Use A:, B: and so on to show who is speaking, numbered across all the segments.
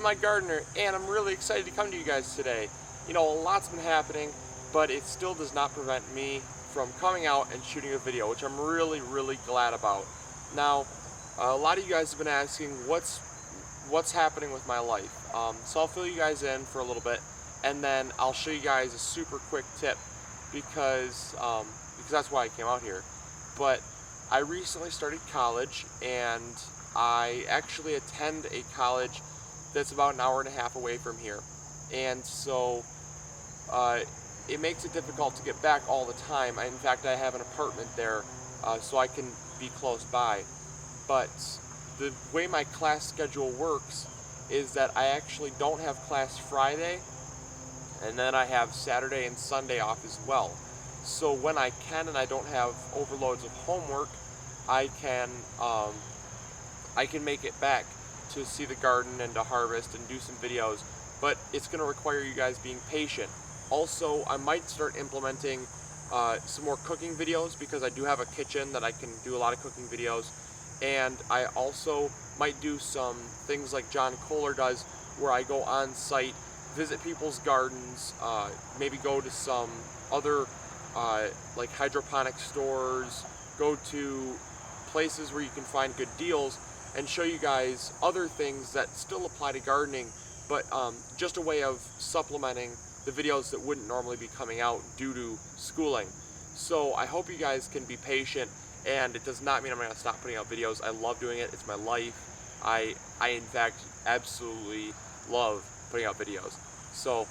A: MIgardener, and I'm really excited to come to you guys today. You know, a lot's been happening, but it still does not prevent me from coming out and shooting a video, which I'm really glad about. Now, a lot of you guys have been asking what's happening with my life. So I'll fill you guys in for a little bit, and then I'll show you guys a super quick tip because that's why I came out here. But I recently started college, and I actually attend a college that's about an hour and a half away from here. And so it makes it difficult to get back all the time. In fact, I have an apartment there, so I can be close by. But the way my class schedule works is that I actually don't have class Friday, and then I have Saturday and Sunday off as well. So when I can and I don't have overloads of homework, I can make it back to see the garden and to harvest and do some videos, but it's going to require you guys being patient. Also, I might start implementing some more cooking videos because I do have a kitchen that I can do a lot of cooking videos, and I also might do some things like John Kohler does, where I go on site, visit people's gardens, maybe go to some other like hydroponic stores, go to places where you can find good deals, and show you guys other things that still apply to gardening, but just a way of supplementing the videos that wouldn't normally be coming out due to schooling. So I hope you guys can be patient, and it does not mean I'm going to stop putting out videos. I love doing it. It's my life. I in fact absolutely love putting out videos. So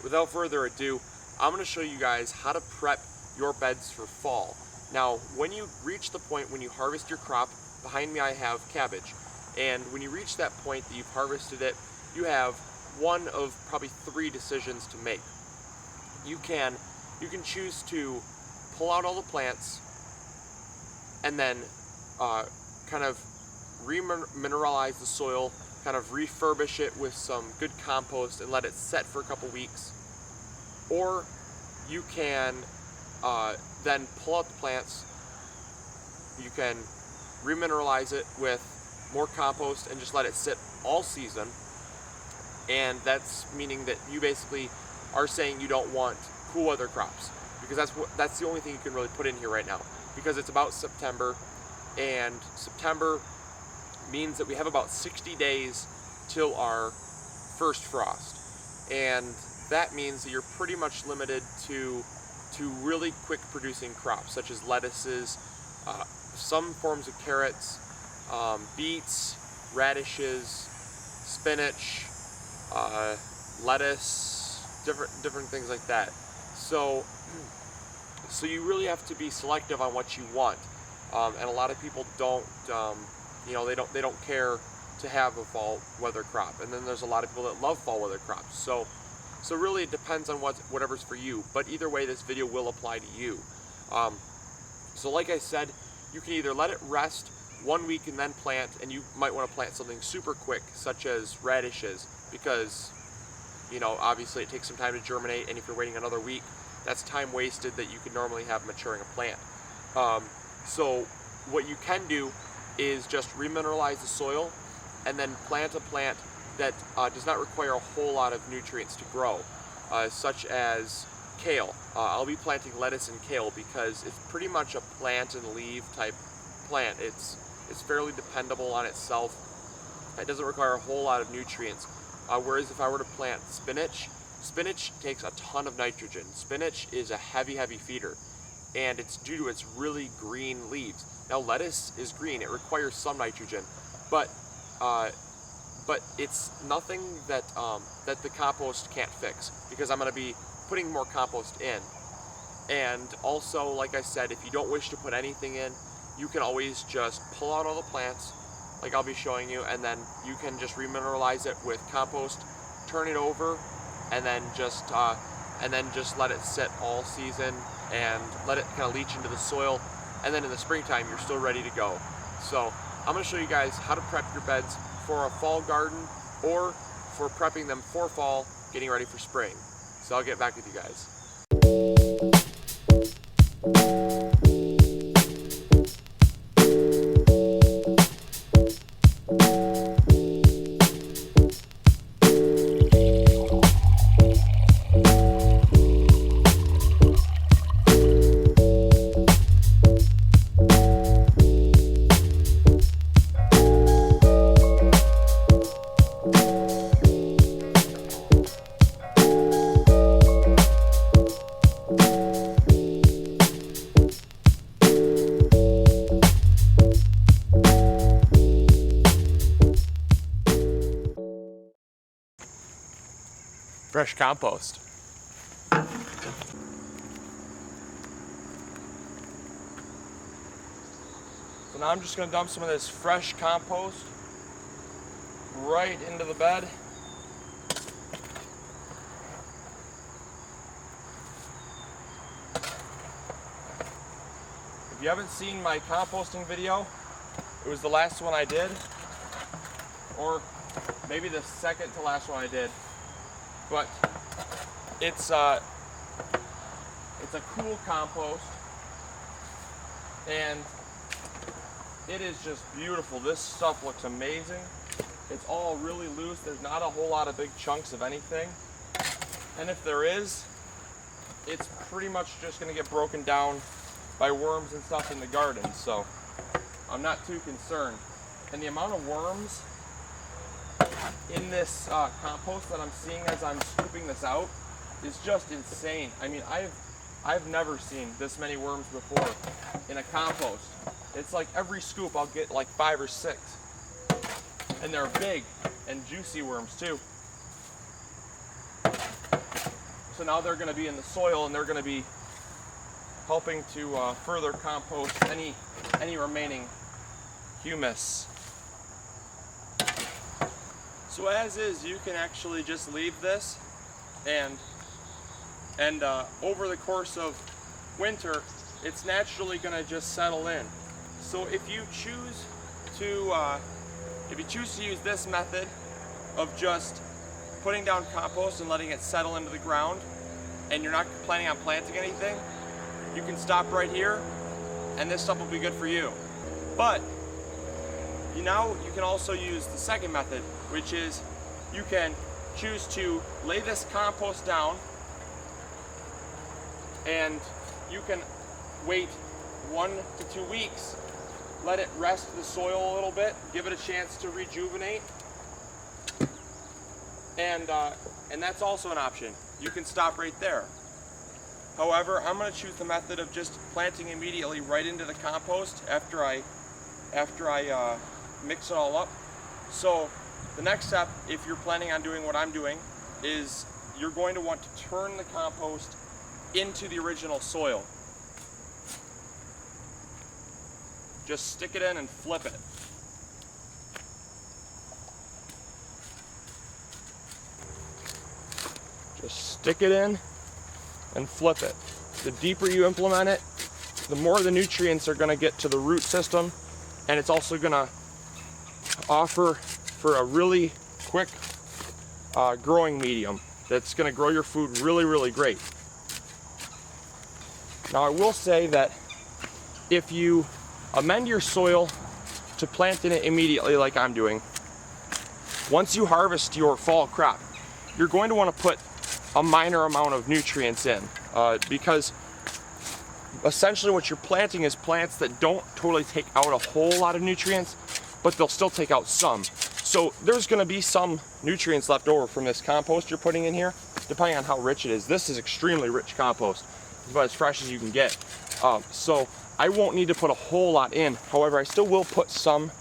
A: without further ado, I'm going to show you guys how to prep your beds for fall. Now, when you reach the point when you harvest your crop, behind me I have cabbage, and when you reach that point that you've harvested it, you have one of probably three decisions to make. You can choose to pull out all the plants and then kind of remineralize the soil, kind of refurbish it with some good compost and let it set for a couple weeks. Or you can then pull out the plants, you can remineralize it with more compost and just let it sit all season. And that's meaning that you basically are saying you don't want cool weather crops, because that's the only thing you can really put in here right now, because it's about September, and September means that we have about 60 days till our first frost, and that means that you're pretty much limited to really quick producing crops such as lettuces, some forms of carrots, beets, radishes, spinach, lettuce, different things like that. So you really have to be selective on what you want, and a lot of people don't, they don't care to have a fall weather crop, and then there's a lot of people that love fall weather crops. So really it depends on whatever's for you, but either way this video will apply to you. So like I said, you can either let it rest 1 week and then plant, and you might want to plant something super quick such as radishes, because obviously it takes some time to germinate, and if you're waiting another week, that's time wasted that you could normally have maturing a plant. So what you can do is just remineralize the soil and then plant a plant that does not require a whole lot of nutrients to grow, such as kale. I'll be planting lettuce and kale because it's pretty much a plant and leaf type plant. It's fairly dependable on itself. It doesn't require a whole lot of nutrients. Whereas if I were to plant spinach takes a ton of nitrogen. Spinach is a heavy feeder, and it's due to its really green leaves. Now lettuce is green, it requires some nitrogen, but it's nothing that the compost can't fix, because I'm going to be putting more compost in. And also, like I said, if you don't wish to put anything in, you can always just pull out all the plants, like I'll be showing you, and then you can just remineralize it with compost, turn it over, and then just let it sit all season and let it kind of leach into the soil, and then in the springtime you're still ready to go. So I'm going to show you guys how to prep your beds for a fall garden, or for prepping them for fall, getting ready for spring. So I'll get back with you guys. fresh compost. So now I'm just going to dump some of this fresh compost right into the bed. If you haven't seen my composting video, it was the last one I did, or maybe the second to last one I did, but it's a cool compost, and it is just beautiful. This stuff looks amazing. It's all really loose. There's not a whole lot of big chunks of anything, and if there is, it's pretty much just going to get broken down by worms and stuff in the garden, so I'm not too concerned. And the amount of worms in this compost that I'm seeing as I'm scooping this out is just insane. I mean, I've never seen this many worms before in a compost. It's like every scoop I'll get like 5 or 6, and they're big and juicy worms too. So now they're going to be in the soil, and they're going to be helping to further compost any remaining humus. So as is, you can actually just leave this, and over the course of winter, it's naturally going to just settle in. So if you choose to use this method of just putting down compost and letting it settle into the ground, and you're not planning on planting anything, you can stop right here, and this stuff will be good for you. But you can also use the second method, which is you can choose to lay this compost down, and you can wait 1 to 2 weeks, let it rest the soil a little bit, give it a chance to rejuvenate, and that's also an option. You can stop right there. However, I'm going to choose the method of just planting immediately right into the compost after I mix it all up. So the next step, if you're planning on doing what I'm doing, is you're going to want to turn the compost into the original soil. Just stick it in and flip it. Just stick it in and flip it. The deeper you implement it, the more the nutrients are going to get to the root system, and it's also going to offer for a really quick growing medium that's going to grow your food really, really great. Now I will say that if you amend your soil to plant in it immediately like I'm doing, once you harvest your fall crop, you're going to want to put a minor amount of nutrients in, because essentially what you're planting is plants that don't totally take out a whole lot of nutrients, but they'll still take out some. So there's going to be some nutrients left over from this compost you're putting in here, depending on how rich it is. This is extremely rich compost. It's about as fresh as you can get. So I won't need to put a whole lot in. However, I still will put some.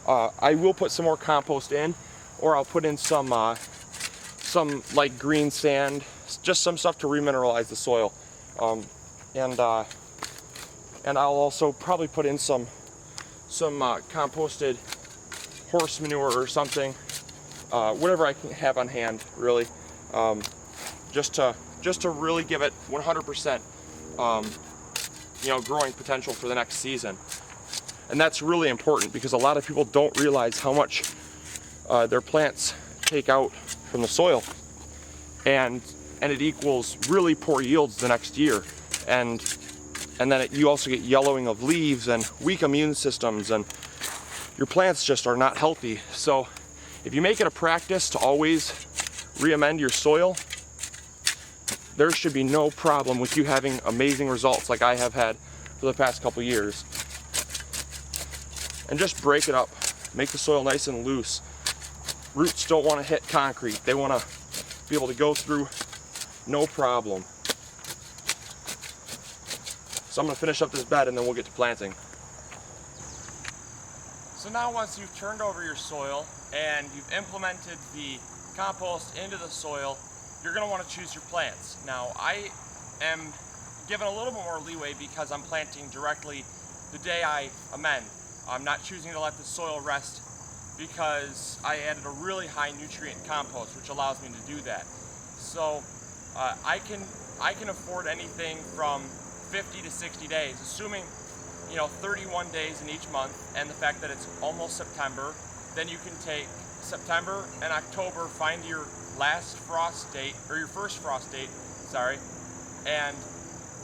A: I will put some more compost in, or I'll put in some like green sand, just some stuff to remineralize the soil, and I'll also probably put in some composted horse manure or something, whatever I can have on hand, really, just to really give it 100% growing potential for the next season. And that's really important, because a lot of people don't realize how much their plants take out from the soil, and it equals really poor yields the next year, and then you also get yellowing of leaves and weak immune systems, and your plants just are not healthy. So if you make it a practice to always re-amend your soil, there should be no problem with you having amazing results like I have had for the past couple years. And just break it up, make the soil nice and loose. Roots don't want to hit concrete. They want to be able to go through no problem. So I'm going to finish up this bed and then we'll get to planting. So now once you've turned over your soil and you've implemented the compost into the soil, you're going to want to choose your plants. Now, I am given a little bit more leeway because I'm planting directly the day I amend. I'm not choosing to let the soil rest because I added a really high nutrient compost, which allows me to do that. So I can afford anything from 50 to 60 days, assuming 31 days in each month, and the fact that it's almost September. Then you can take September and October, find your last frost date, or your first frost date, sorry, and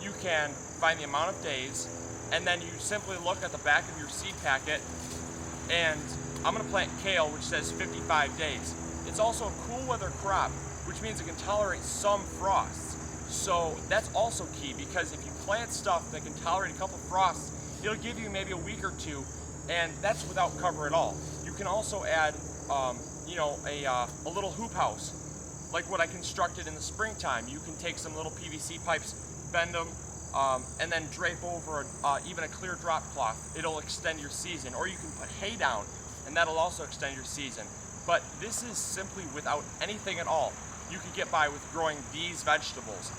A: you can find the amount of days, and then you simply look at the back of your seed packet, and I'm going to plant kale, which says 55 days. It's also a cool weather crop, which means it can tolerate some frosts. So that's also key, because if you plant stuff that can tolerate a couple frosts, it'll give you maybe a week or two, and that's without cover at all. You can also add, a little hoop house, like what I constructed in the springtime. You can take some little PVC pipes, bend them, and then drape over even a clear drop cloth. It'll extend your season. Or you can put hay down, and that'll also extend your season. But this is simply without anything at all. You could get by with growing these vegetables.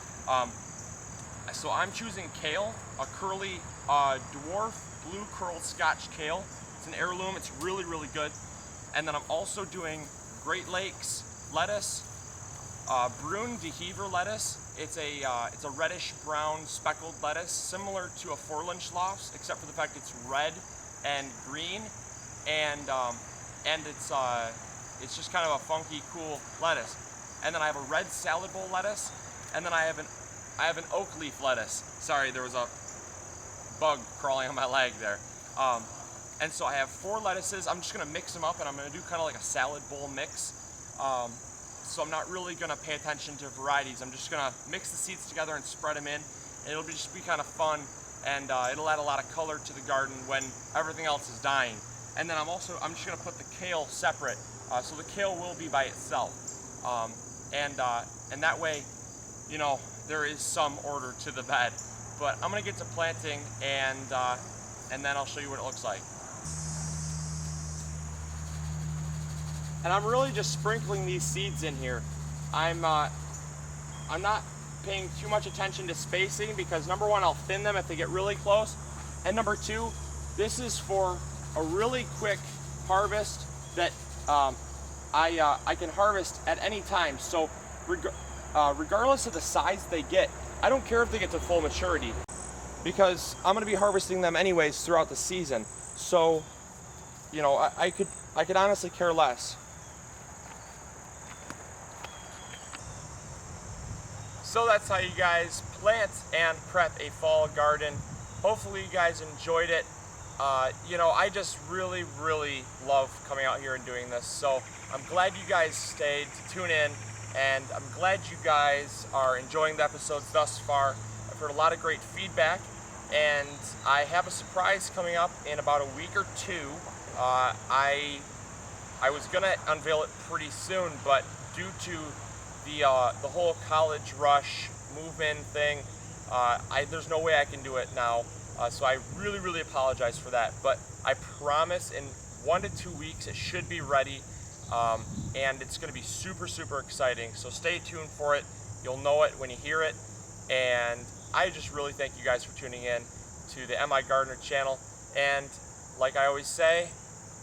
A: So I'm choosing kale, a curly dwarf blue curled Scotch kale. It's an heirloom. It's really, really good. And then I'm also doing Great Lakes lettuce, Brune de Hever lettuce. It's a reddish brown speckled lettuce, similar to a Forlunschlofs, except for the fact it's red and green, and it's just kind of a funky, cool lettuce. And then I have a red salad bowl lettuce, and then I have an oak leaf lettuce. Sorry, there was a bug crawling on my leg there. And so I have 4 lettuces. I'm just gonna mix them up, and I'm gonna do kind of like a salad bowl mix. So I'm not really gonna pay attention to varieties. I'm just gonna mix the seeds together and spread them in, and it'll just be kind of fun, and it'll add a lot of color to the garden when everything else is dying. And then I'm just gonna put the kale separate, so the kale will be by itself, and that way, there is some order to the bed. But I'm gonna get to planting, and then I'll show you what it looks like. And I'm really just sprinkling these seeds in here. I'm not paying too much attention to spacing, because number one, I'll thin them if they get really close, and number two, this is for a really quick harvest that I can harvest at any time. So regardless of the size they get, I don't care if they get to full maturity, because I'm going to be harvesting them anyways throughout the season. So, I could honestly care less. So that's how you guys plant and prep a fall garden. Hopefully you guys enjoyed it. I just really, really love coming out here and doing this. So I'm glad you guys stayed to tune in, and I'm glad you guys are enjoying the episodes thus far. I've heard a lot of great feedback, and I have a surprise coming up in about a week or two. I was gonna unveil it pretty soon, but due to the whole college rush move-in thing, there's no way I can do it now. So I really, really apologize for that. But I promise in 1 to 2 weeks it should be ready, and it's going to be super, super exciting. So stay tuned for it. You'll know it when you hear it. And I just really thank you guys for tuning in to the MIgardener channel. And like I always say,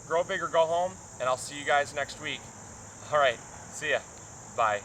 A: grow big or go home, and I'll see you guys next week. All right, see ya. Bye.